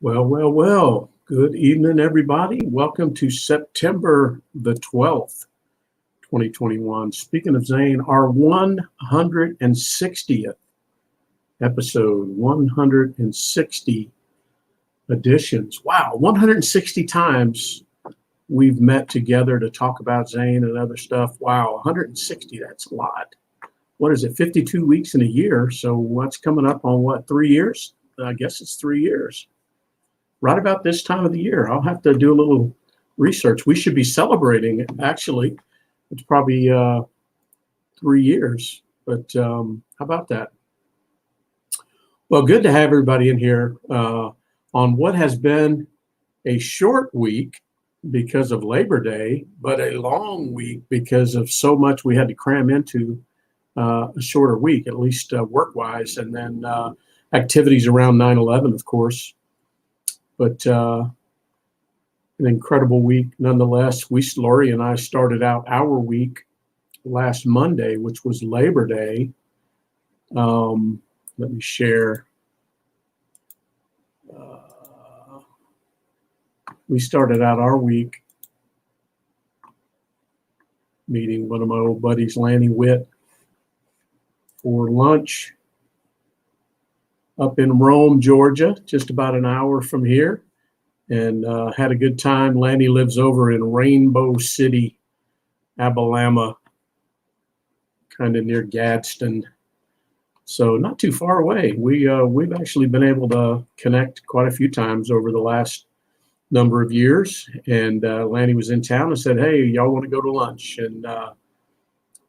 Well. Good evening, everybody. Welcome to September the 12th, 2021. Speaking of Zane, our 160th episode, 160 editions. Wow, 160 times we've met together to talk about Zane and other stuff. Wow, 160, that's a lot. What is it, 52 weeks in a year? So what's coming up on what, 3 years? I guess it's 3 years. Right about this time of the year. I'll have to do a little research. We should be celebrating, actually. It's probably 3 years, but how about that? Well, good to have everybody in here on what has been a short week because of Labor Day, but a long week because of so much we had to cram into a shorter week, at least work-wise, and then activities around 9/11, of course. But an incredible week nonetheless. Lori and I started out our week last Monday, which was Labor Day. Let me share. We started out our week meeting one of my old buddies, Lanny Witt, for lunch up in Rome, Georgia, just about an hour from here, and had a good time. Lanny lives over in Rainbow City, Alabama, kind of near Gadsden, so not too far away. We've actually been able to connect quite a few times over the last number of years, and Lanny was in town and said, "Hey, y'all want to go to lunch?" And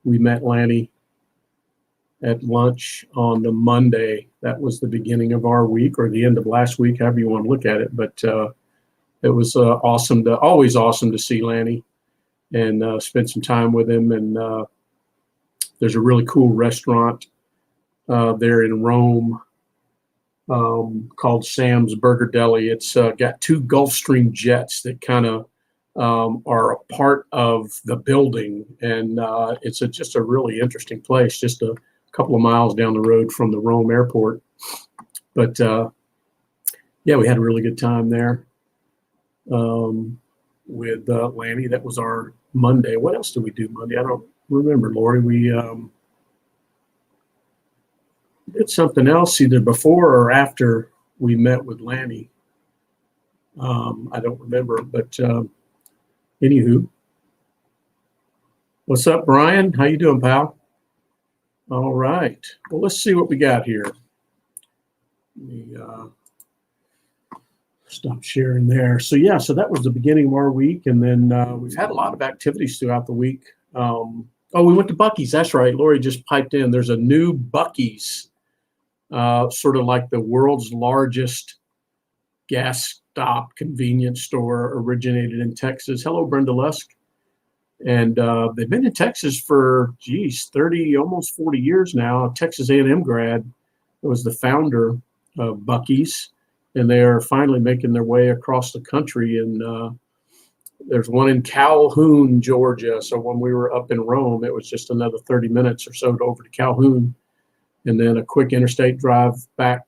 we met Lanny at lunch on the Monday. That was the beginning of our week, or the end of last week, however you want to look at it. But it was always awesome to see Lanny and spend some time with him. And there's a really cool restaurant there in Rome called Sam's Burger Deli. It's got two Gulfstream jets that kind of are a part of the building, and it's just a really interesting place, just a couple of miles down the road from the Rome airport. But yeah, we had a really good time there with Lanny. That was our Monday. What else did we do Monday? I don't remember, Lori. We did something else either before or after we met with Lanny. I don't remember, but anywho. What's up, Brian? How you doing, pal? All right. Well, let's see what we got here. Let me stop sharing there. So yeah, so that was the beginning of our week, and then we've had a lot of activities throughout the week. Oh, we went to Buc-ee's. That's right. Lori just piped in. There's a new Buc-ee's, sort of like the world's largest gas stop convenience store, originated in Texas. Hello, Brenda Lusk. And they've been in Texas for, 30, almost 40 years now. Texas A&M grad was the founder of Buc-ee's, and they are finally making their way across the country. And there's one in Calhoun, Georgia. So when we were up in Rome, it was just another 30 minutes or so over to Calhoun, and then a quick interstate drive back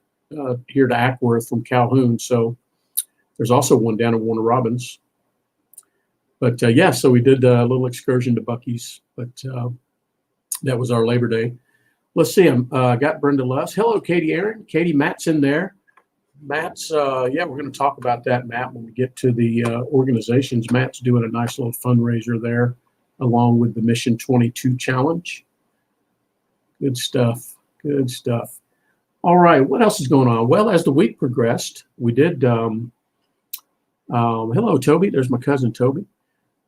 here to Ackworth from Calhoun. So there's also one down in Warner Robins. But yeah, so we did a little excursion to Buc-ee's, but that was our Labor Day. Let's see, I got Brenda Lusk. Hello, Katie Aaron. Katie, Matt's in there. Matt's, yeah, we're going to talk about that, Matt, when we get to the organizations. Matt's doing a nice little fundraiser there, along with the Mission 22 Challenge. Good stuff. Good stuff. All right, what else is going on? Well, as the week progressed, we did, hello, Toby. There's my cousin, Toby.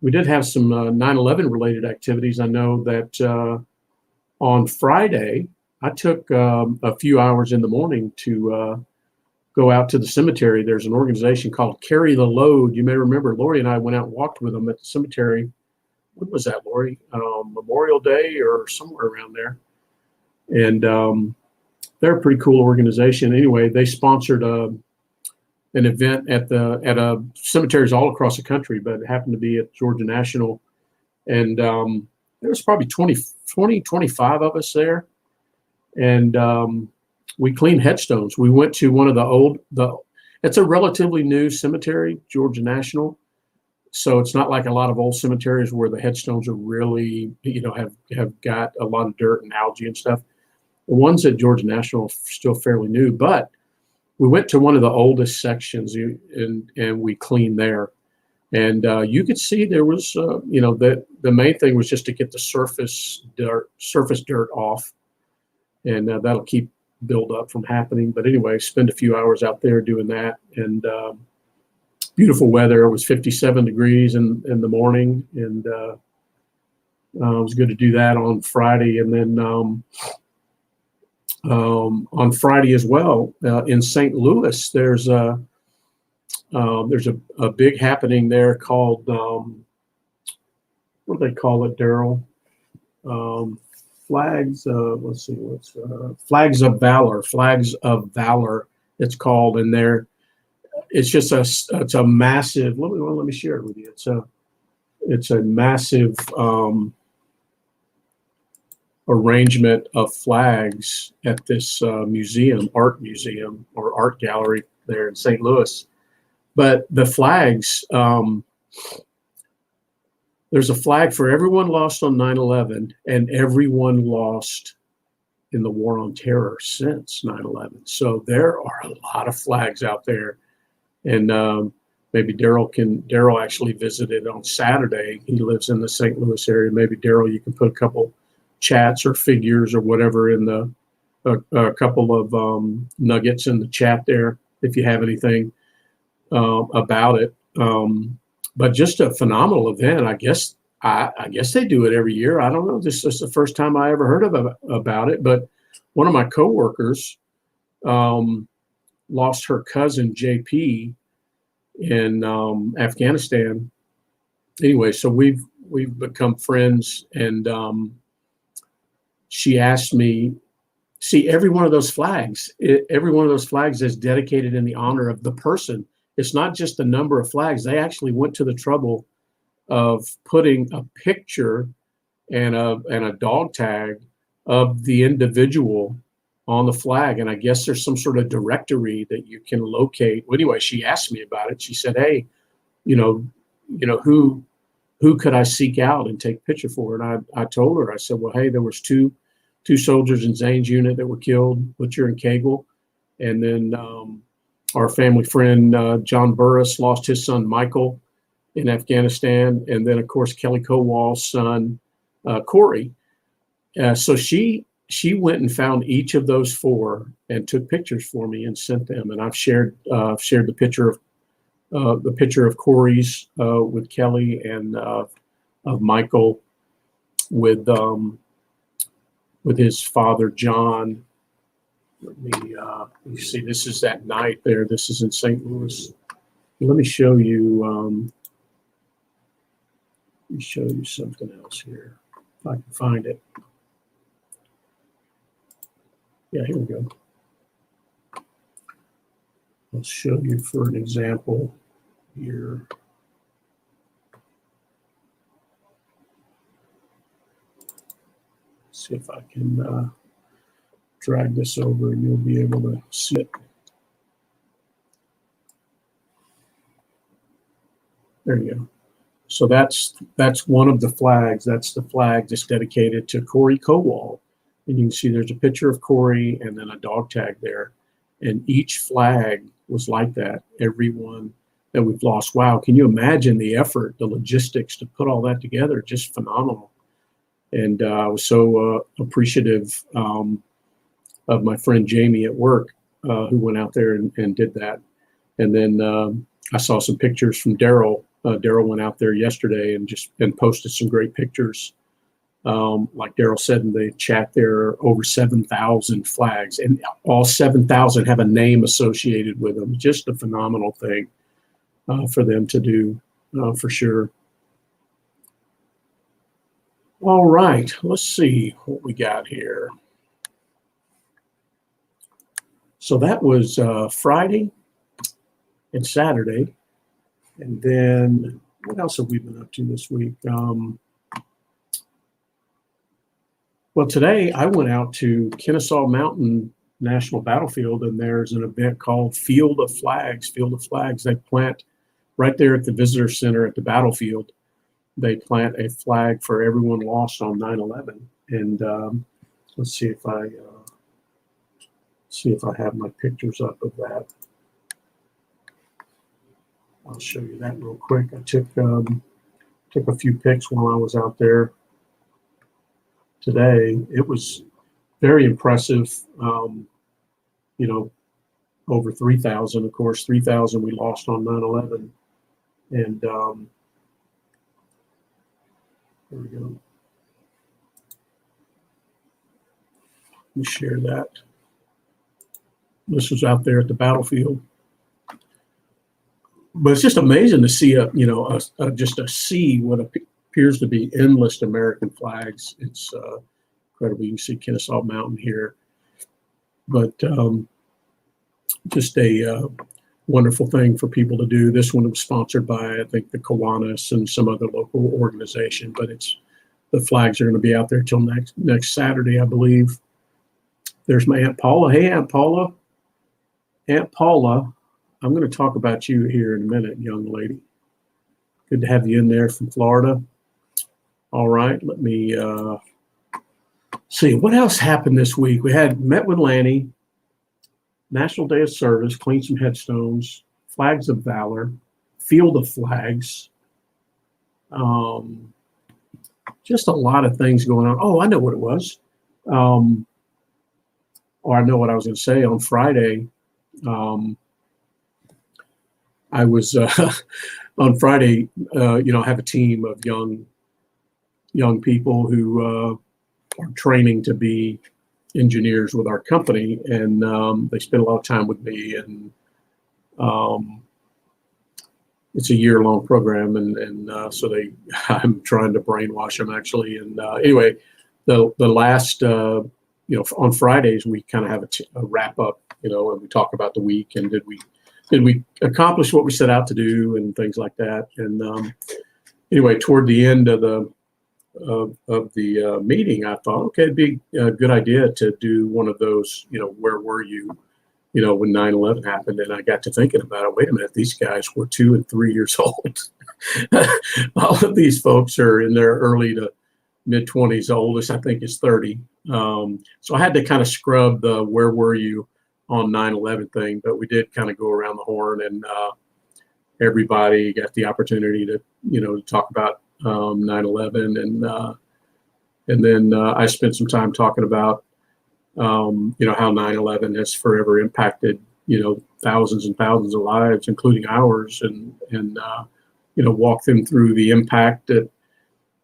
We did have some 9/11 related activities. I know that on Friday, I took a few hours in the morning to go out to the cemetery. There's an organization called Carry the Load. You may remember Lori and I went out and walked with them at the cemetery. What was that, Lori? Memorial Day or somewhere around there. And they're a pretty cool organization. Anyway, they sponsored an event at a cemeteries all across the country, but it happened to be at Georgia National. And there was probably 25 of us there. And we cleaned headstones. We went to one of It's a relatively new cemetery, Georgia National. So it's not like a lot of old cemeteries where the headstones are really, have got a lot of dirt and algae and stuff. The ones at Georgia National are still fairly new, but we went to one of the oldest sections and we cleaned there. And you could see there was, the main thing was just to get the surface dirt off, and that'll keep buildup from happening. But anyway, spend a few hours out there doing that, and beautiful weather. It was 57 degrees in the morning, and it was good to do that on Friday. And then on Friday as well, in St. Louis, there's a big happening there called what do they call it, Daryl? Flags. Let's see, what's Flags of Valor. Flags of Valor. It's called, and it's just it's a massive. Let me share it with you. It's a massive arrangement of flags at this art museum or art gallery there in St. Louis. But the flags, there's a flag for everyone lost on 9/11 and everyone lost in the war on terror since 9/11. So there are a lot of flags out there. And maybe Daryl actually visited on Saturday. He lives in the St. Louis area. Maybe Daryl, you can put a couple chats or figures or whatever in a couple of nuggets in the chat there if you have anything about it. But just a phenomenal event. I guess they do it every year. I don't know. This is the first time I ever heard about it. But one of my coworkers lost her cousin JP in Afghanistan. Anyway, so we've become friends, and she asked me, see, every one of those flags is dedicated in the honor of the person. It's not just the number of flags. They actually went to the trouble of putting a picture and a dog tag of the individual on the flag. And I guess there's some sort of directory that you can locate. Well, anyway, she asked me about it. She said, hey, who could I seek out and take a picture for? And I told her, I said, well, hey, there was two soldiers in Zane's unit that were killed, Butcher and Cagle. And then our family friend, John Burris, lost his son, Michael, in Afghanistan. And then, of course, Kelly Kowal's son, Corey. So she went and found each of those four and took pictures for me and sent them. And I've shared the picture of Corey's with Kelly, and of Michael with his father John. Let me see. This is that night there. This is in St. Louis. Let me show you. Something else here, if I can find it. Yeah, here we go. I'll show you for an example here. See if I can drag this over and you'll be able to see it. There you go. So that's one of the flags. That's the flag that's dedicated to Corey Kowal. And you can see there's a picture of Corey and then a dog tag there. And each flag was like that, every one that we've lost. Wow, can you imagine the effort, the logistics to put all that together? Just phenomenal. And I was so appreciative of my friend Jamie at work, who went out there and did that. And then I saw some pictures from Daryl. Daryl went out there yesterday and posted some great pictures. Like Daryl said in the chat, there are over 7,000 flags, and all 7,000 have a name associated with them. Just a phenomenal thing for them to do, for sure. All right, let's see what we got here. So that was Friday and Saturday. And then what else have we been up to this week? Well, today I went out to Kennesaw Mountain National Battlefield, and there's an event called Field of Flags. Field of Flags. They plant right there at the visitor center at the battlefield. They plant a flag for everyone lost on 9/11. And let's see if I have my pictures up of that. I'll show you that real quick. I took a few pics while I was out there today. It was very impressive. Over 3,000, of course, 3,000 we lost on 9/11. And there we go. Let me share that. This was out there at the battlefield. But it's just amazing to see just a sea what appears to be endless American flags. It's incredible. You can see Kennesaw Mountain here, but just a wonderful thing for people to do. This one was sponsored by, I think, the Kiwanis and some other local organization. But the flags are going to be out there till next Saturday, I believe. There's my Aunt Paula. Hey, Aunt Paula. Aunt Paula. I'm going to talk about you here in a minute, young lady. Good to have you in there from Florida. All right, let me see. What else happened this week? We met with Lanny, National Day of Service, cleaned some headstones, Flags of Valor, Field of Flags. Just a lot of things going on. Oh, I know what it was. Or I know what I was going to say. On Friday, I was on Friday. I have a team of young people who are training to be engineers with our company, and they spend a lot of time with me. And it's a year-long program, and so I'm trying to brainwash them actually. And anyway, the last on Fridays we kind of have a wrap up, and we talk about the week and did we accomplish what we set out to do and things like that. And anyway, toward the end of the meeting, I thought, okay, it'd be a good idea to do one of those, where were you, when 9/11 happened. And I got to thinking about it. Wait a minute, these guys were 2 and 3 years old. All of these folks are in their early to mid 20s. The oldest, I think, is 30. So I had to kind of scrub the where were you on 9/11 thing, but we did kind of go around the horn, and everybody got the opportunity to talk about 9/11, and then I spent some time talking about how 9/11 has forever impacted thousands and thousands of lives, including ours, and walk them through the impact that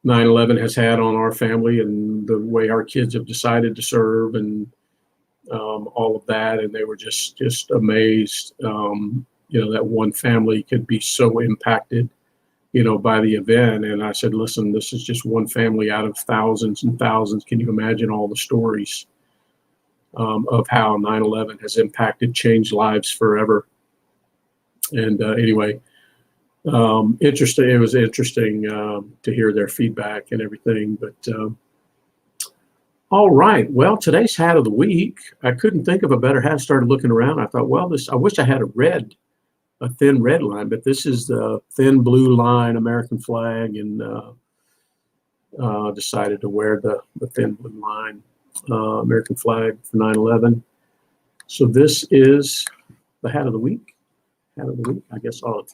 9/11 has had on our family and the way our kids have decided to serve, and all of that. And they were just amazed, that one family could be so impacted, by the event. And I said, listen, this is just one family out of thousands and thousands. Can you imagine all the stories of how 9/11 has impacted, changed lives forever? And anyway, interesting. It was interesting to hear their feedback and everything. But all right. Well, today's hat of the week. I couldn't think of a better hat. I started looking around. I thought, well, I wish I had a thin red line, but this is the thin blue line American flag, and decided to wear the thin blue line American flag for 9/11. So this is the hat of the week. Hat of the week. I guess I'll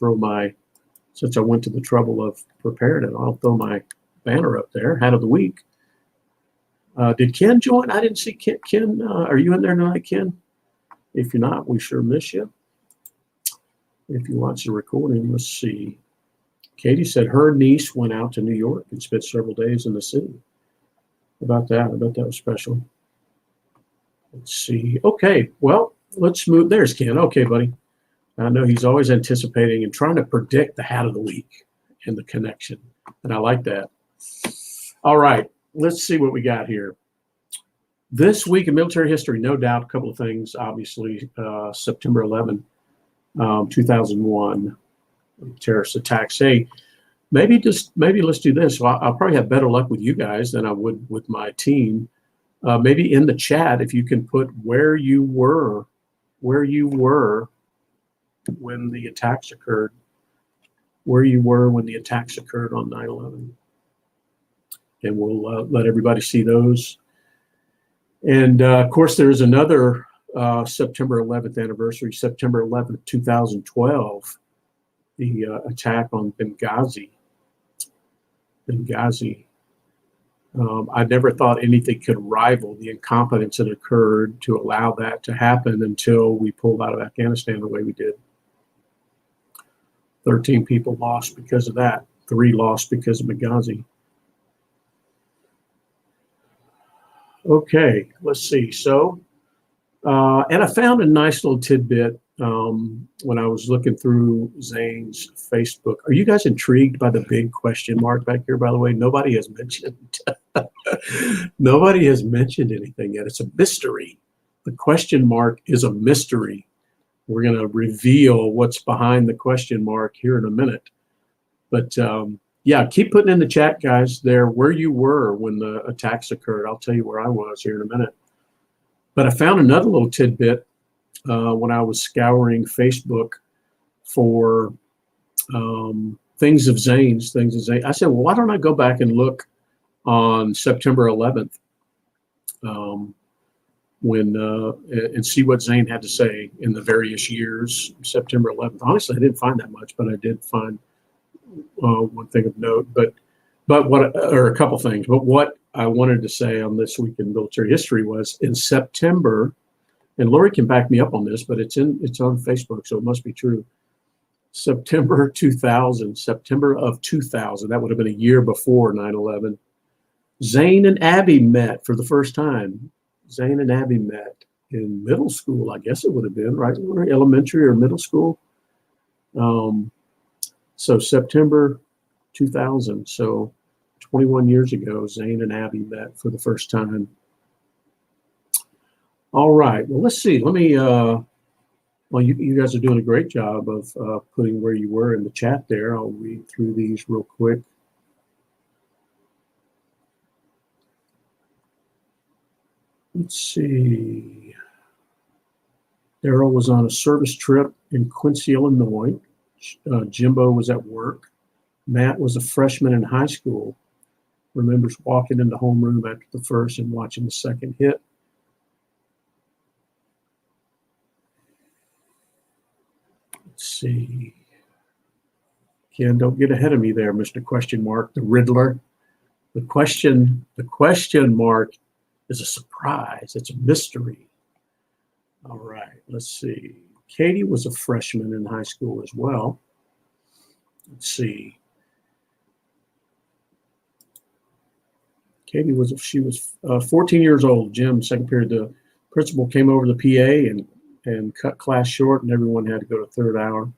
since I went to the trouble of preparing it, I'll throw my banner up there. Hat of the week. Did Ken join? I didn't see Ken. Ken, are you in there tonight, Ken? If you're not, we sure miss you. If you watch the recording, let's see. Katie said her niece went out to New York and spent several days in the city. About that, I bet that was special. Let's see. Okay, well, let's move. There's Ken. Okay, buddy. I know he's always anticipating and trying to predict the hat of the week and the connection, and I like that. All right, let's see what we got here. This week in military history, no doubt, a couple of things. Obviously, September 11, 2001, terrorist attacks. Hey, maybe let's do this. Well, I'll probably have better luck with you guys than I would with my team. maybe in the chat, if you can put where you were when the attacks occurred, where you were when the attacks occurred on 9/11. And we'll let everybody see those. And of course, there's another September 11th anniversary, September 11th, 2012, the attack on Benghazi. I never thought anything could rival the incompetence that occurred to allow that to happen until we pulled out of Afghanistan the way we did. 13 people lost because of that. 3 lost because of Benghazi. Okay, let's see. So, and I found a nice little tidbit when I was looking through Zane's Facebook. Are you guys intrigued by the big question mark back here, by the way? Nobody has mentioned nobody has mentioned anything yet. It's a mystery. The question mark is a mystery. We're going to reveal what's behind the question mark here in a minute. But yeah, keep putting in the chat, guys, there where you were when the attacks occurred. I'll tell you where I was here in a minute. But I found another little tidbit when I was scouring Facebook for things of Zane's. I said, well, why don't I go back and look on September 11th and see what Zane had to say in the various years, September 11th. Honestly, I didn't find that much, but I did find one thing of note. But what, or a couple things. But what I wanted to say on This Week in Military History was in September, and Lori can back me up on this, but it's on Facebook, so it must be true. September of 2000, that would have been a year before 9/11. Zane and Abby met for the first time. Zane and Abby met in middle school, I guess it would have been, right? Elementary or middle school. So September 2000, so 21 years ago, Zane and Abby met for the first time. All right, well, let's see. Let me, well, you guys are doing a great job of putting where you were in the chat there. I'll read through these real quick. Let's see. Daryl was on a service trip in Quincy, Illinois. Jimbo was at work. Matt was a freshman in high school. Remembers walking in the homeroom after the first and watching the second hit. Let's see. Ken, don't get ahead of me there, Mr. Question Mark, the Riddler. The question mark is a surprise. It's a mystery. All right, let's see. Katie was a freshman in high school as well. Let's see. Katie was 14 years old. Jim, second period, the principal came over to the PA and cut class short, and everyone had to go to third hour.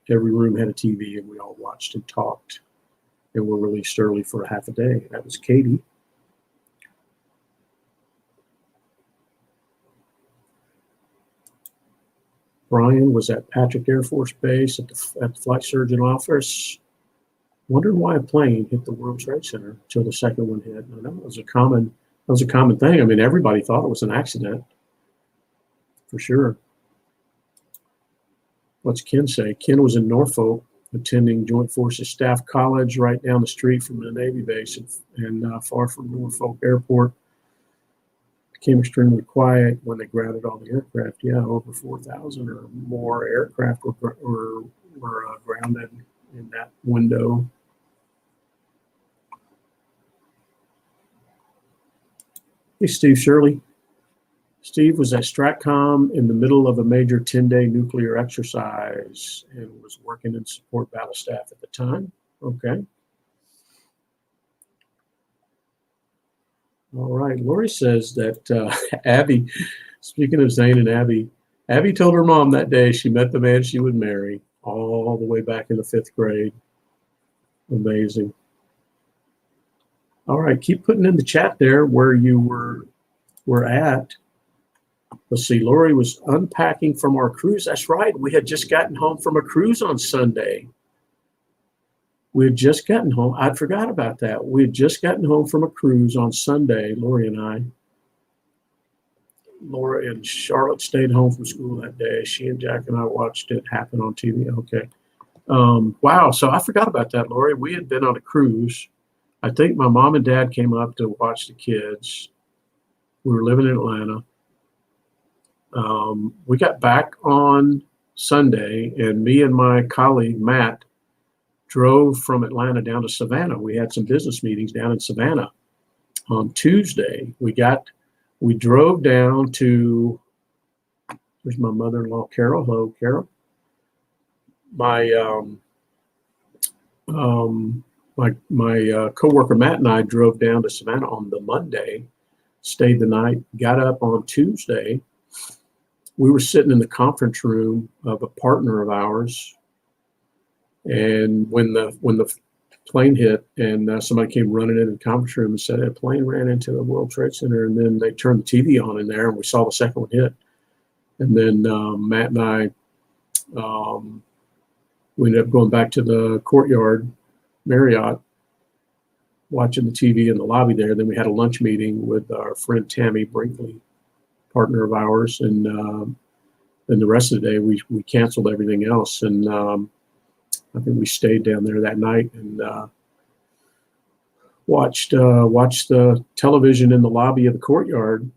Every room had a TV, and we all watched and talked, and were released early for a half a day. That was Katie. Brian was at Patrick Air Force Base at the flight surgeon office. Wondering why a plane hit the World Trade Center until the second one hit. And that was a common thing. I mean, everybody thought it was an accident, for sure. What's Ken say? Ken was in Norfolk attending Joint Forces Staff College right down the street from the Navy base and far from Norfolk Airport. Became extremely quiet when they grounded all the aircraft. Yeah, over 4,000 or more aircraft were grounded in that window. Hey, Steve Shirley. Steve was at STRATCOM in the middle of a major 10-day nuclear exercise and was working in support battle staff at the time. Okay. All right. Lori says that Abby, speaking of Zane and Abby told her mom that day she met the man she would marry all the way back in the 5th grade. Amazing. All right. Keep putting in the chat there where you were at. Let's see. Lori was unpacking from our cruise. That's right. We had just gotten home from a cruise on Sunday. We had just gotten home. I'd forgot about that. We had just gotten home from a cruise on Sunday, Lori and I. Laura and Charlotte stayed home from school that day. She and Jack and I watched it happen on TV. Okay. Wow. So I forgot about that, Lori. We had been on a cruise. I think my mom and dad came up to watch the kids. We were living in Atlanta. We got back on Sunday, and me and my colleague, Matt, drove from Atlanta down to Savannah. We had some business meetings down in Savannah. On Tuesday, we drove down to, there's my mother-in-law, Carol. Hello, Carol. My coworker Matt and I drove down to Savannah on the Monday, stayed the night, got up on Tuesday. We were sitting in the conference room of a partner of ours, and when the plane hit and somebody came running into the conference room and said a plane ran into the World Trade Center, and then they turned the TV on in there and we saw the second one hit. And then Matt and I, we ended up going back to the Courtyard Marriott, watching the TV in the lobby there. Then we had a lunch meeting with our friend Tammy Brinkley, partner of ours, and then the rest of the day we canceled everything else, and I think we stayed down there that night and watched the television in the lobby of the Courtyard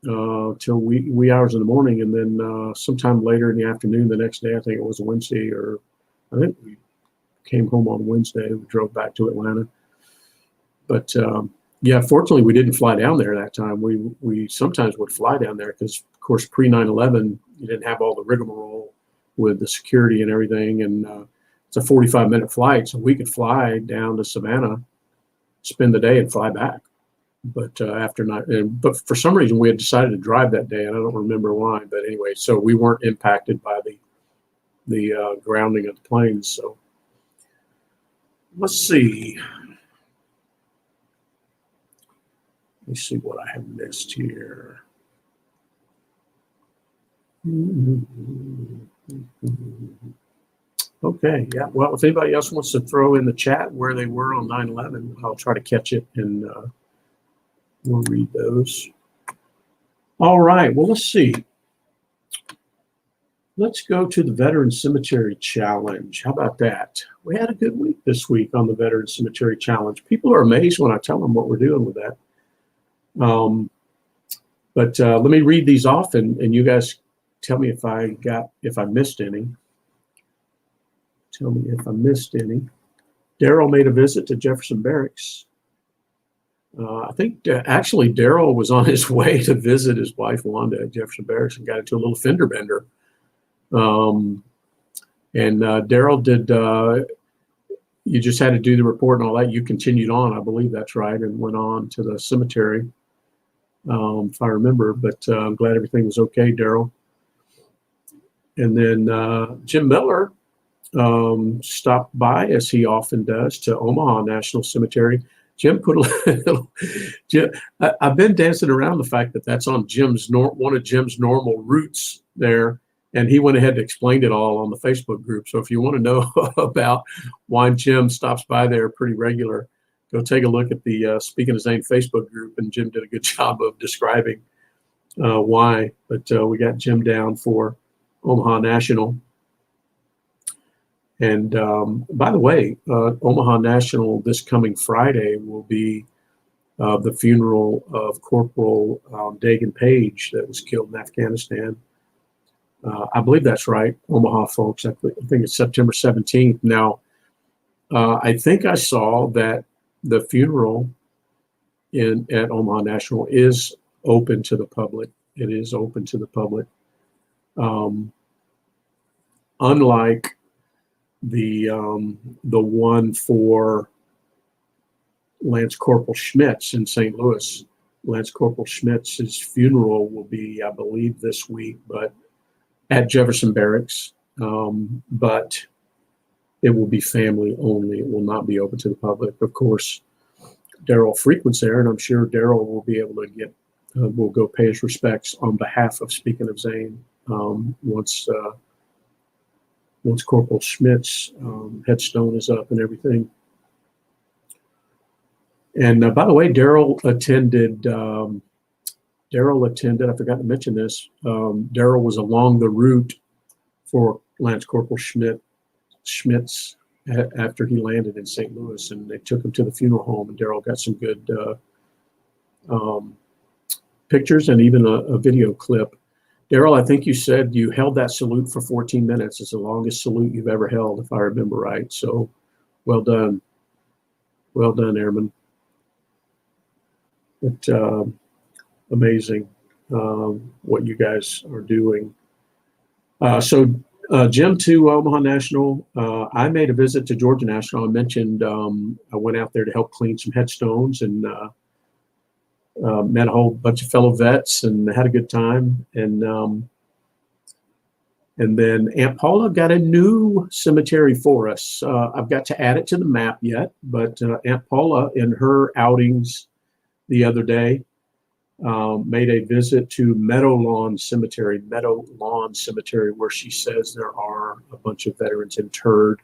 till wee hours in the morning, and then sometime later in the afternoon the next day, I think it was Wednesday, or I think we came home on Wednesday. We drove back to Atlanta, but yeah, fortunately we didn't fly down there that time. We sometimes would fly down there because, of course, pre 9/11, you didn't have all the rigmarole with the security and everything, and it's a 45-minute flight, so we could fly down to Savannah, spend the day, and fly back. But but for some reason we had decided to drive that day, and I don't remember why. But anyway, so we weren't impacted by the grounding of the planes. So let's see. Let me see what I have missed here. Okay, yeah. Well, if anybody else wants to throw in the chat where they were on 9/11, I'll try to catch it and we'll read those. All right. Well, let's see. Let's go to the Veteran Cemetery Challenge. How about that? We had a good week this week on the Veteran Cemetery Challenge. People are amazed when I tell them what we're doing with that. But let me read these off, and you guys tell me if I missed any. Tell me if I missed any. Daryl made a visit to Jefferson Barracks. I think actually Daryl was on his way to visit his wife Wanda at Jefferson Barracks and got into a little fender bender. And Daryl did. You just had to do the report and all that. You continued on, I believe that's right, and went on to the cemetery, if I remember. But I'm glad everything was okay, Daryl. And then Jim Miller stopped by, as he often does, to Omaha National Cemetery. Jim put a little. I've been dancing around the fact that that's on one of Jim's normal routes there, and he went ahead and explained it all on the Facebook group. So if you want to know about why Jim stops by there pretty regular, go take a look at the Speaking of Zane Facebook group, and Jim did a good job of describing why. But we got Jim down for Omaha National. And by the way, Omaha National this coming Friday will be the funeral of Corporal Dagan Page that was killed in Afghanistan. I believe that's right, Omaha folks. I think it's September 17th. Now, I think I saw that the funeral at Omaha National is open to the public. It is open to the public. Unlike the one for Lance Corporal Schmitz in St. Louis. Lance Corporal Schmitz's funeral will be, I believe, this week, but at Jefferson Barracks. But it will be family only. It will not be open to the public. Of course, Daryl frequents there, and I'm sure Daryl will be able to will go pay his respects on behalf of Speaking of Zane once Corporal Schmidt's headstone is up and everything. And by the way, Daryl attended Daryl attended. I forgot to mention this. Daryl was along the route for Lance Corporal Schmitz after he landed in St. Louis, and they took him to the funeral home. And Daryl got some good pictures and even a video clip. Daryl, I think you said you held that salute for 14 minutes. It's the longest salute you've ever held, if I remember right. So, well done. Well done, Airman. It's amazing what you guys are doing. Jim, to Omaha National, I made a visit to Georgia National. I mentioned I went out there to help clean some headstones and met a whole bunch of fellow vets and had a good time. And then Aunt Paula got a new cemetery for us. I've got to add it to the map yet, but Aunt Paula, in her outings the other day, made a visit to Meadow Lawn Cemetery, where she says there are a bunch of veterans interred.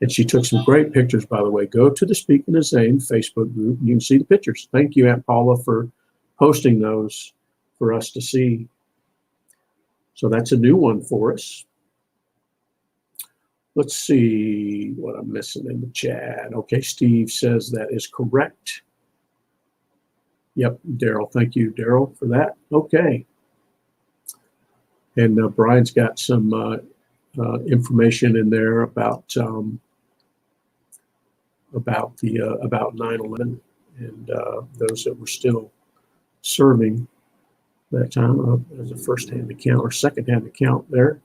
And she took some great pictures, by the way. Go to the Speaking of Zane Facebook group, and you can see the pictures. Thank you, Aunt Paula, for posting those for us to see. So that's a new one for us. Let's see what I'm missing in the chat. Okay, Steve says that is correct. Yep, Daryl. Thank you, Daryl, for that. Okay. And Brian's got some information in there about 9/11 and those that were still serving that time as a first-hand account or second-hand account there.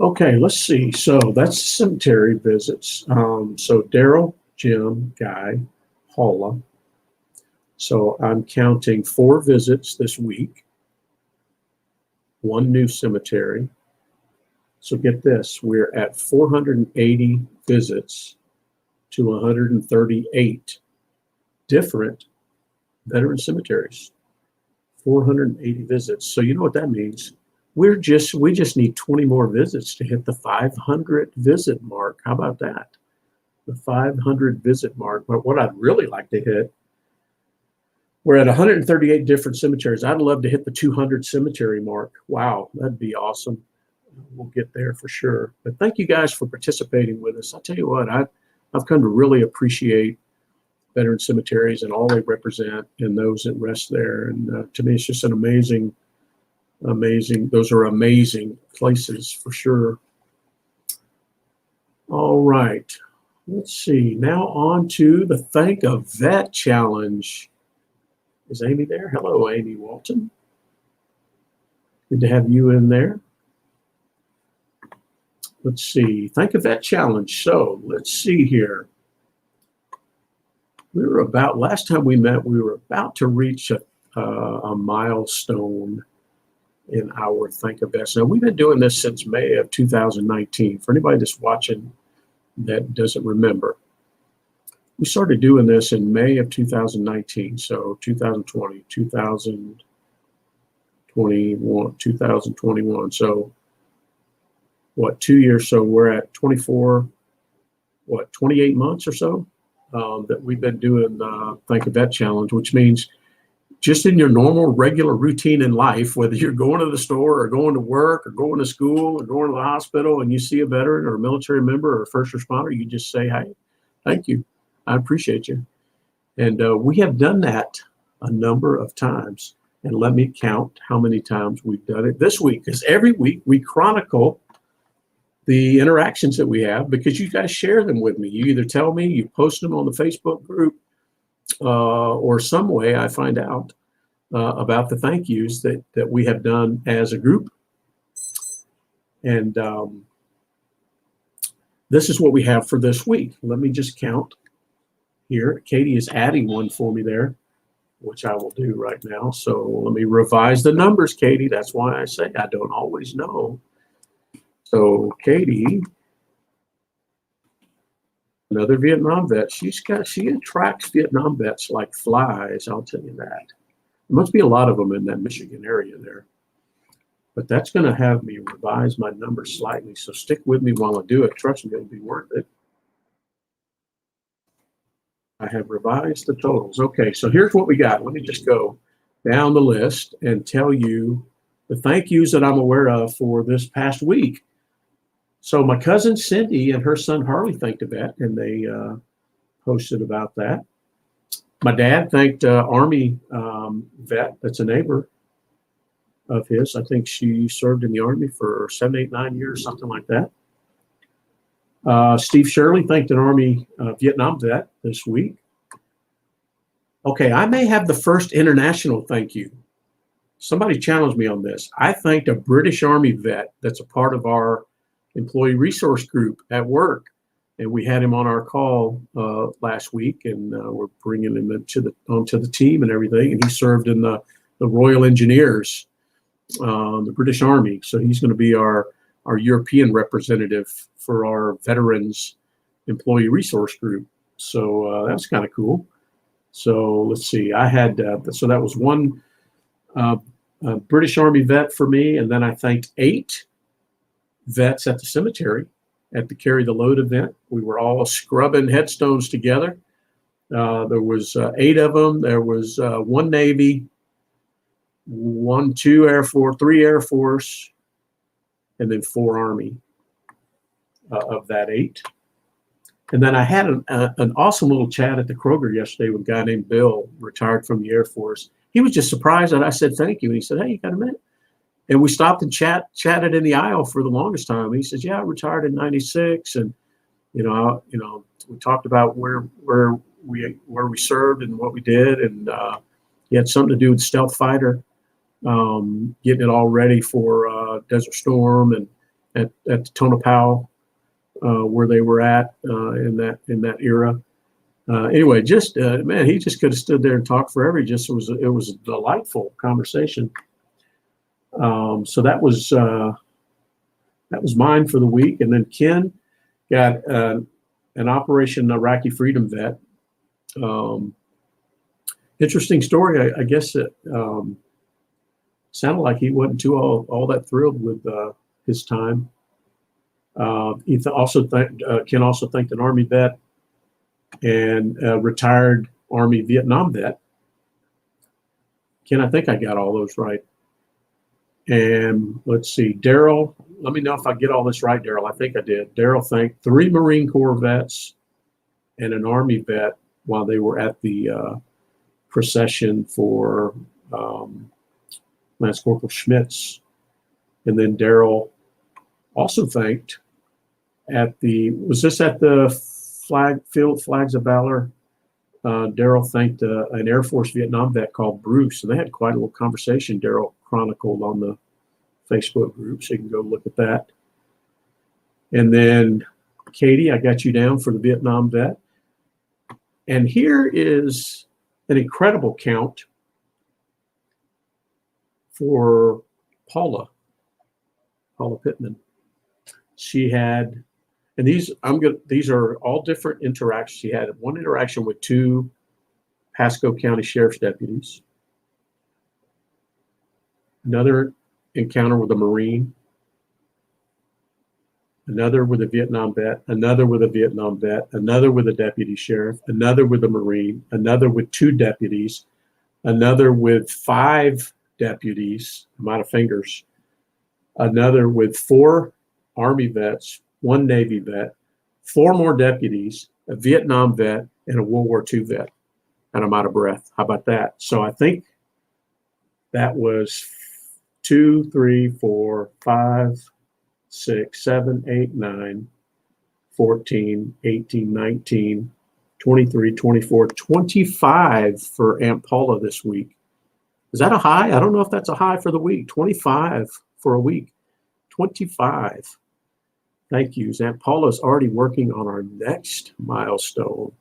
Okay, let's see. So that's cemetery visits. So Daryl, Jim, Guy, Paula. So I'm counting 4 visits this week, 1 new cemetery. So get this, we're at 480 visits to 138 different veteran cemeteries. 480 visits. So you know what that means? We just need 20 more visits to hit the 500 visit mark. How about that? The 500 visit mark. But what I'd really like to hit, we're at 138 different cemeteries. I'd love to hit the 200 cemetery mark. Wow, that'd be awesome. We'll get there for sure. But thank you guys for participating with us. I'll tell you what, I've come to really appreciate veteran cemeteries and all they represent and those that rest there. And to me, it's just an amazing, those are amazing places for sure. All right. Let's see. Now on to the Thank a Vet Challenge. Is Amy there? Hello, Amy Walton. Good to have you in there. Let's see. Thank a Vet Challenge. So let's see here. Last time we met, we were about to reach a milestone in our Thank a Vet. Now, we've been doing this since May of 2019. For anybody that's watching that doesn't remember, we started doing this in May of 2019. So 2020, 2021. So what, 2 years? So we're at 28 months or so that we've been doing Thank a Vet Challenge, which means just in your normal, regular routine in life, whether you're going to the store or going to work or going to school or going to the hospital and you see a veteran or a military member or a first responder, you just say, hey, thank you. I appreciate you. And we have done that a number of times. And let me count how many times we've done it this week, because every week we chronicle the interactions that we have because you guys share them with me. You either tell me, you post them on the Facebook group, or some way I find out about the thank yous that we have done as a group. And this is what we have for this week. Let me just count here. Katie is adding one for me there, which I will do right now. So let me revise the numbers, Katie. That's why I say I don't always know. So Katie, another Vietnam vet. She attracts Vietnam vets like flies, I'll tell you that. There must be a lot of them in that Michigan area there. But that's going to have me revise my numbers slightly. So stick with me while I do it. Trust me, it'll be worth it. I have revised the totals. Okay, so here's what we got. Let me just go down the list and tell you the thank yous that I'm aware of for this past week. So my cousin Cindy and her son Harley thanked a vet, and they posted about that. My dad thanked Army vet that's a neighbor of his. I think she served in the Army for 7, 8, 9 years, something like that. Steve Shirley thanked an Army Vietnam vet this week. Okay, I may have the first international thank you. Somebody challenged me on this. I thanked a British Army vet that's a part of our employee resource group at work. And we had him on our call last week, and we're bringing him onto the team and everything. And he served in the Royal Engineers, the British Army. So he's going to be our European representative for our veterans employee resource group. So that's kind of cool. So let's see. I had so that was one British Army vet for me, and then I thanked 8 vets at the cemetery at the Carry the Load event. We were all scrubbing headstones together. There was 8 of them. There was 1 Navy, 2 Air Force, 3 Air Force, and then 4 Army of that 8. And then I had an awesome little chat at the Kroger yesterday with a guy named Bill, retired from the Air Force. He was just surprised that I said thank you. And he said, "Hey, you got a minute?" And we stopped and chatted in the aisle for the longest time. He says, "Yeah, I retired in '96, and we talked about where we served and what we did, and he had something to do with stealth fighter, getting it all ready for Desert Storm and at the Tonopah, where they were at in that era." Anyway, just man, he just could have stood there and talked forever. It was a delightful conversation. So that was mine for the week. And then Ken got an Operation Iraqi Freedom vet. Interesting story. I guess it sounded like he wasn't too all that thrilled with his time. Ken also thanked an Army vet and a retired Army Vietnam vet. Ken, I think I got all those right. And let's see, Daryl, let me know if I get all this right, Daryl. I think I did. Daryl thanked 3 Marine Corps vets and an Army vet while they were at the procession for Lance Corporal Schmitz. And then Daryl also thanked was this at the Flags of Valor? Daryl thanked an Air Force Vietnam vet called Bruce, and they had quite a little conversation. Daryl chronicled on the Facebook group, so you can go look at that. And then Katie, I got you down for the Vietnam vet. And here is an incredible count for Paula Pittman. She had, and these are all different interactions. She had one interaction with 2 Pasco County Sheriff's deputies, another encounter with a Marine, another with a Vietnam vet, another with a Vietnam vet, another with a deputy sheriff, another with a Marine, another with 2 deputies, another with 5 deputies, I'm out of fingers, another with 4 Army vets, 1 Navy vet, 4 more deputies, a Vietnam vet, and a World War II vet. And I'm out of breath. How about that? So I think that was 2, 3, 4, 5, 6, 7, 8, 9, 14, 18, 19, 23, 24, 25 for Aunt Paula this week. Is that a high? I don't know if that's a high for the week. 25 for a week. 25. Thank you. Aunt Paula is already working on our next milestone.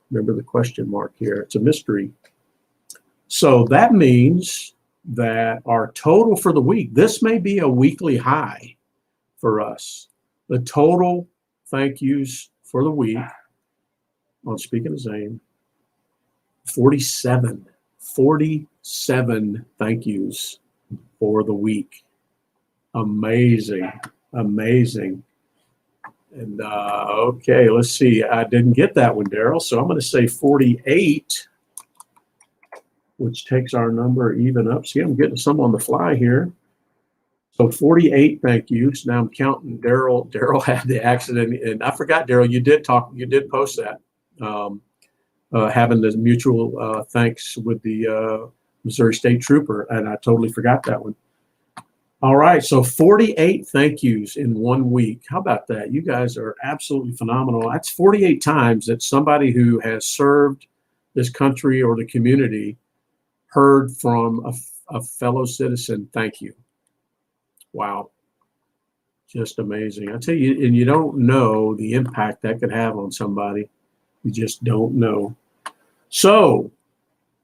Remember the question mark here. It's a mystery. So that means that our total for the week, this may be a weekly high for us. The total thank yous for the week on Speaking of Zane, 47 thank yous for the week. Amazing. And okay, let's see. I didn't get that one, Daryl. So I'm going to say 48, which takes our number even up. See, I'm getting some on the fly here. So 48 thank yous. Now I'm counting Daryl. Daryl had the accident, and I forgot, Daryl, you did post that. Having the mutual thanks with the Missouri State Trooper, and I totally forgot that one. All right, so 48 thank yous in 1 week. How about that? You guys are absolutely phenomenal. That's 48 times that somebody who has served this country or the community heard from a fellow citizen, thank you. Wow. Just amazing. I tell you, and you don't know the impact that could have on somebody. You just don't know. So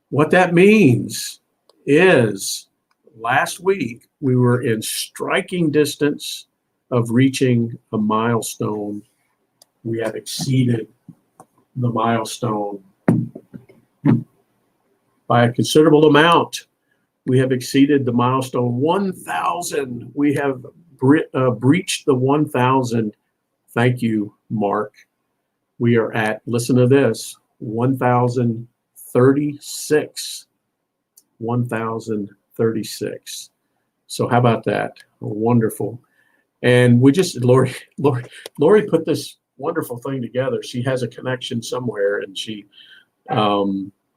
what that means is last week we were in striking distance of reaching a milestone. We have exceeded the milestone by a considerable amount. We have exceeded the milestone 1,000. We have breached the 1,000 thank you mark. We are at, listen to this, 1,036. 1,036. So how about that? Wonderful. And we just, Lori put this wonderful thing together. She has a connection somewhere, and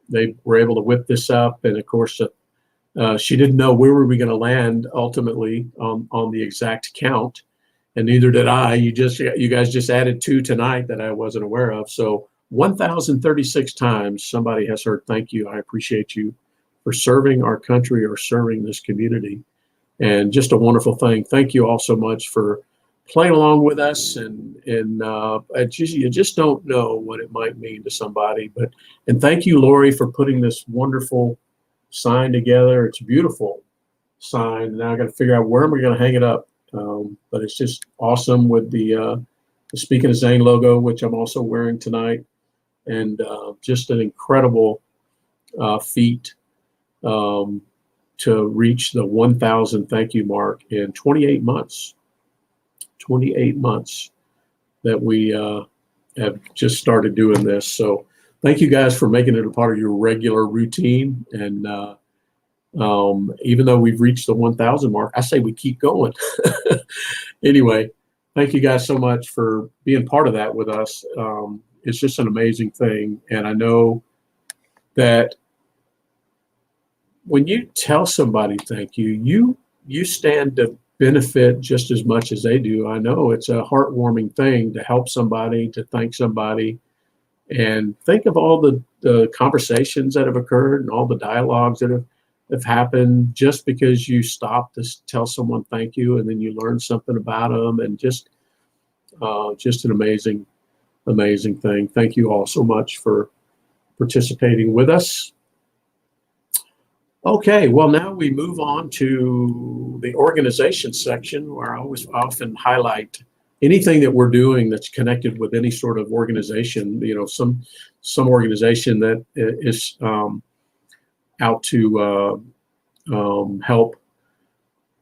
they were able to whip this up. And of course, she didn't know where were we going to land ultimately on the exact count, and neither did I. You guys just added 2 tonight that I wasn't aware of. So 1,036 times somebody has heard thank you. I appreciate you for serving our country or serving this community, and just a wonderful thing. Thank you all so much for playing along with us, and you just don't know what it might mean to somebody. And thank you, Lori, for putting this wonderful sign together. It's a beautiful sign. Now I got to figure out where am I going to hang it up. But it's just awesome with the Speaking of Zane logo, which I'm also wearing tonight, and just an incredible feat to reach the 1,000 thank you mark in 28 months. 28 months that we have just started doing this. So thank you guys for making it a part of your regular routine. And even though we've reached the 1,000 mark, I say we keep going. Anyway, thank you guys so much for being part of that with us. It's just an amazing thing. And I know that when you tell somebody thank you, you stand to benefit just as much as they do. I know it's a heartwarming thing to help somebody, to thank somebody, and think of all the conversations that have occurred and all the dialogues that have happened just because you stop to tell someone thank you, and then you learn something about them, and just an amazing thing. Thank you all so much for participating with us. Okay, well, now we move on to the organization section, where I always often highlight anything that we're doing that's connected with any sort of organization. You know, some organization that is out to help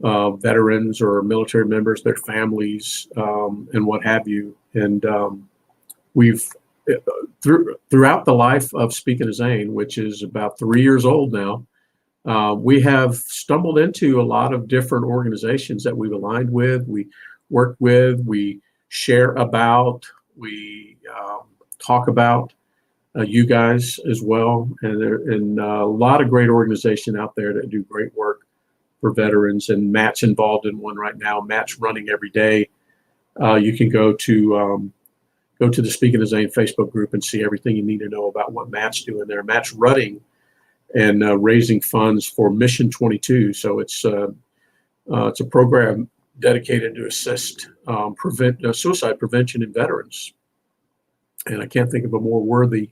veterans or military members, their families, and what have you. And we've throughout the life of Speaking of Zane, which is about 3 years old now, we have stumbled into a lot of different organizations that we've aligned with, we work with, we share about, we talk about you guys as well. And a lot of great organization out there that do great work for veterans. And Matt's involved in one right now. Matt's running every day. You can go to the Speaking of Zane Facebook group and see everything you need to know about what Matt's doing there. Matt's running and raising funds for Mission 22. So it's a program dedicated to assist suicide prevention in veterans. And I can't think of a more worthy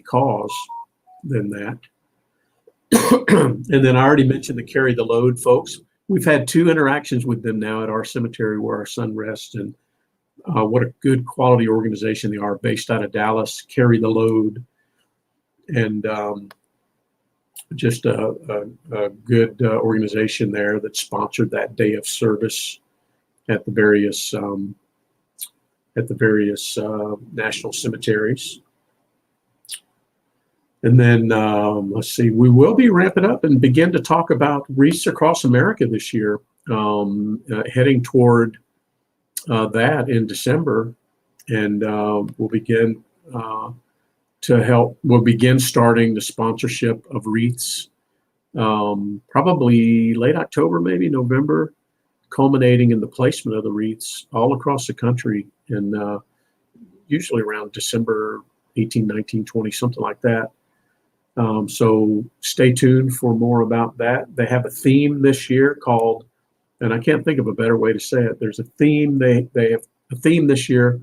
cause than that. And then I already mentioned the Carry the Load folks. We've had 2 interactions with them now at our cemetery where our son rests, and what a good quality organization they are, based out of Dallas. Carry the Load, and just a good organization there that sponsored that day of service at the various at the various national cemeteries. And then let's see, we will be ramping up and begin to talk about wreaths across America this year, heading toward that in December. And we'll begin we'll begin starting the sponsorship of wreaths probably late October, maybe November, culminating in the placement of the wreaths all across the country, and usually around December 18, 19, 20, something like that. So stay tuned for more about that. They have a theme this year called, and I can't think of a better way to say it. There's a theme. They have a theme this year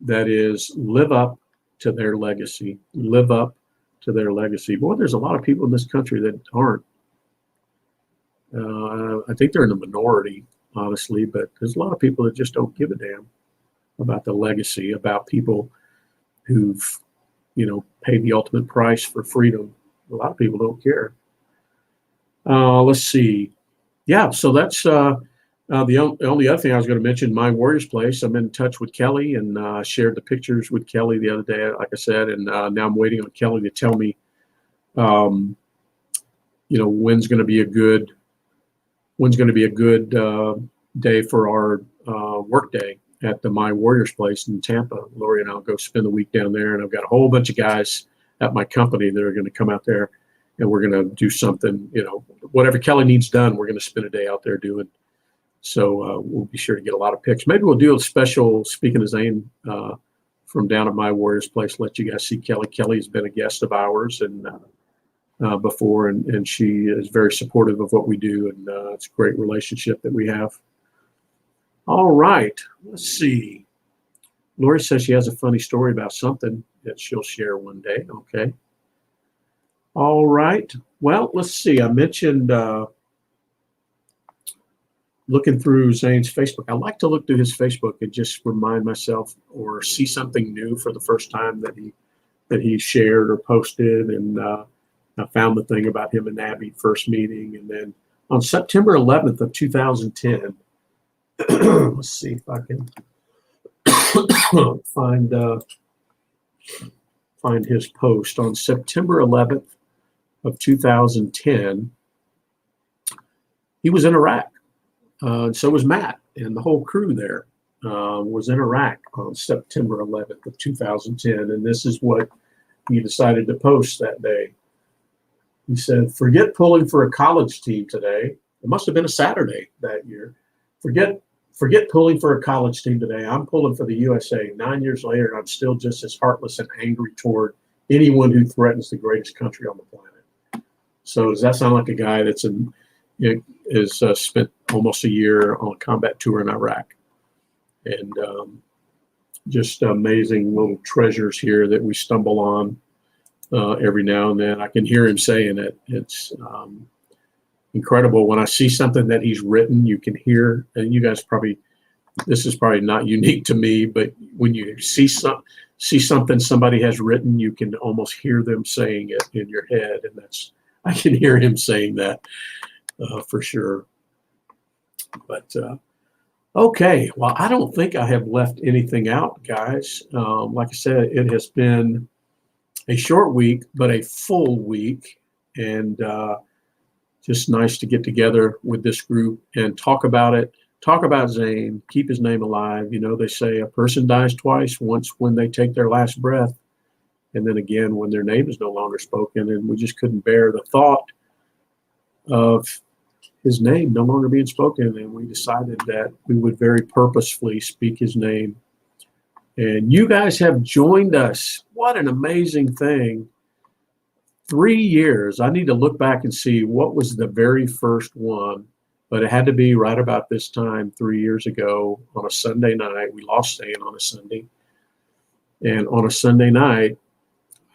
that is live up to their legacy. Live up to their legacy. Boy, there's a lot of people in this country that aren't. I think they're in the minority, honestly, but there's a lot of people that just don't give a damn about the legacy, about people who've, paid the ultimate price for freedom. A lot of people don't care. Let's see. Yeah, so that's the only other thing I was going to mention, My Warriors Place. I'm in touch with Kelly and shared the pictures with Kelly the other day, like I said, and now I'm waiting on Kelly to tell me, when's going to be a good day for our work day at the My Warriors Place in Tampa. Lori and I'll go spend the week down there, and I've got a whole bunch of guys at my company that are going to come out there, and we're going to do something, whatever Kelly needs done, we're going to spend a day out there doing. So we'll be sure to get a lot of pics. Maybe we'll do a special, speaking of Zane, from down at My Warriors Place, let you guys see Kelly. Kelly has been a guest of ours and before, and she is very supportive of what we do, and it's a great relationship that we have. All right, let's see. Lori says she has a funny story about something that she'll share one day. Okay. All right. Well, let's see. I mentioned looking through Zane's Facebook. I like to look through his Facebook and just remind myself or see something new for the first time that he shared or posted. And I found the thing about him and Abby first meeting. And then on September 11th of 2010, let's see if I can find his post. On September 11th of 2010, he was in Iraq. So was Matt, and the whole crew there was in Iraq on September 11th of 2010. And this is what he decided to post that day. He said, "Forget pulling for a college team today." It must have been a Saturday that year. Forget pulling for a college team today. I'm pulling for the USA. 9 years later, I'm still just as heartless and angry toward anyone who threatens the greatest country on the planet. So does that sound like a guy that's spent almost a year on a combat tour in Iraq? And just amazing little treasures here that we stumble on every now and then. I can hear him saying it. It's incredible. When I see something that he's written, you can hear, and you guys this is probably not unique to me, but when you see something somebody has written, you can almost hear them saying it in your head. And I can hear him saying that for sure. But okay, well, I don't think I have left anything out, guys. Like I said, it has been a short week, but a full week, and just nice to get together with this group and talk about it, talk about Zane, keep his name alive. They say a person dies twice, once when they take their last breath, and then again when their name is no longer spoken. And we just couldn't bear the thought of his name no longer being spoken, and we decided that we would very purposefully speak his name. And you guys have joined us. What an amazing thing. 3 years. I need to look back and see what was the very first one, but it had to be right about this time 3 years ago on a Sunday night. We lost Zane on a Sunday. And on a Sunday night,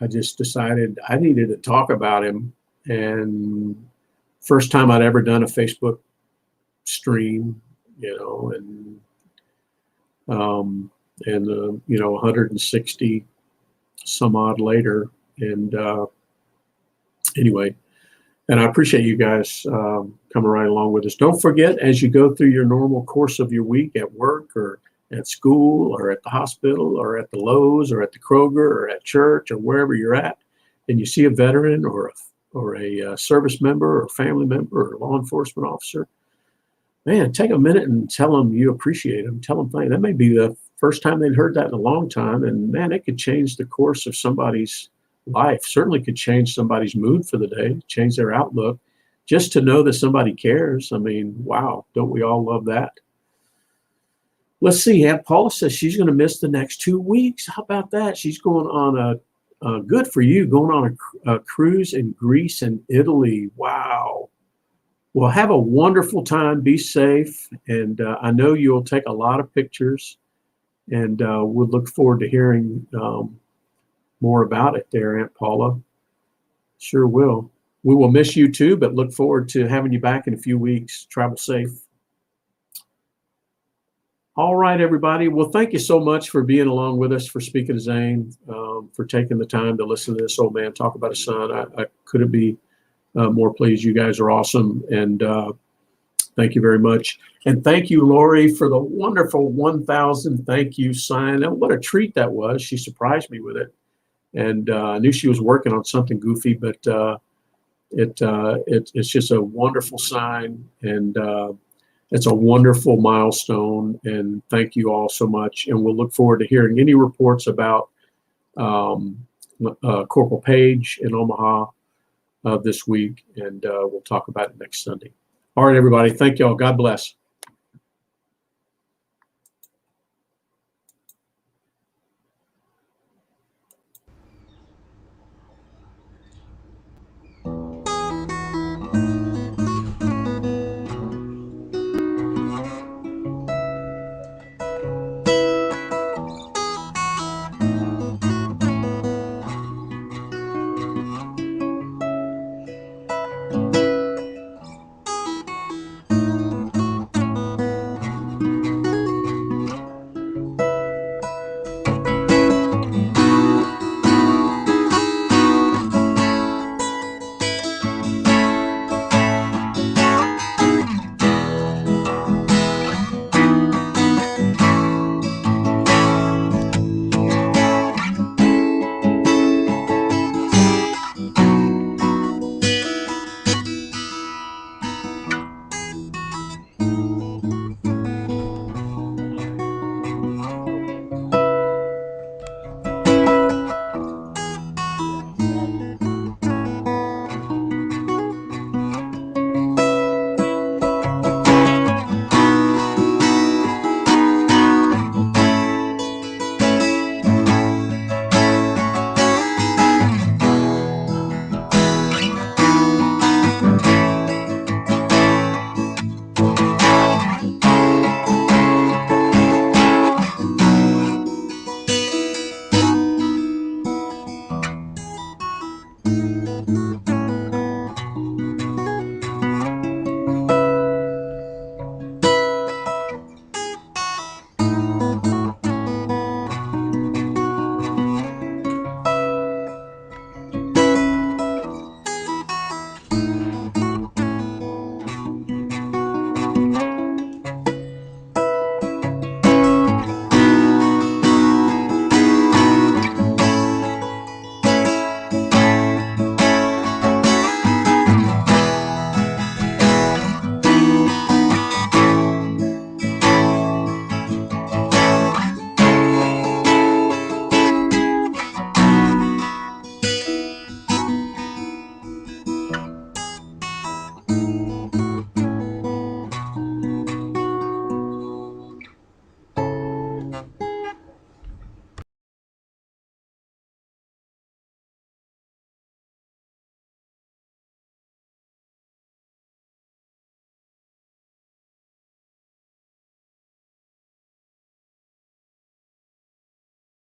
I just decided I needed to talk about him. And first time I'd ever done a Facebook stream, and 160 some odd later. And anyway, and I appreciate you guys coming right along with us. Don't forget, as you go through your normal course of your week at work or at school or at the hospital or at the Lowe's or at the Kroger or at church or wherever you're at, and you see a veteran or a service member or family member or law enforcement officer, man, take a minute and tell them you appreciate them. Tell them thank. That may be the first time they'd heard that in a long time, and man, it could change the course of somebody's life. Certainly could change somebody's mood for the day, change their outlook. Just to know that somebody cares. I mean, wow, don't we all love that? Let's see. Aunt Paula says she's going to miss the next 2 weeks. How about that? She's going on good for you, going on a cruise in Greece and Italy. Wow. Well, have a wonderful time. Be safe. And I know you'll take a lot of pictures. And we'll look forward to hearing more about it there, Aunt Paula. Sure will. We will miss you too, but look forward to having you back in a few weeks. Travel safe. All right, everybody. Well, thank you so much for being along with us, for speaking to Zane, for taking the time to listen to this old man talk about his son. I couldn't be more pleased. You guys are awesome. And thank you very much. And thank you, Lori, for the wonderful 1,000 thank you sign. And what a treat that was. She surprised me with it. And I knew she was working on something goofy, but it's just a wonderful sign, and it's a wonderful milestone. And thank you all so much. And we'll look forward to hearing any reports about Corporal Page in Omaha this week, and we'll talk about it next Sunday. All right, everybody. Thank you all. God bless.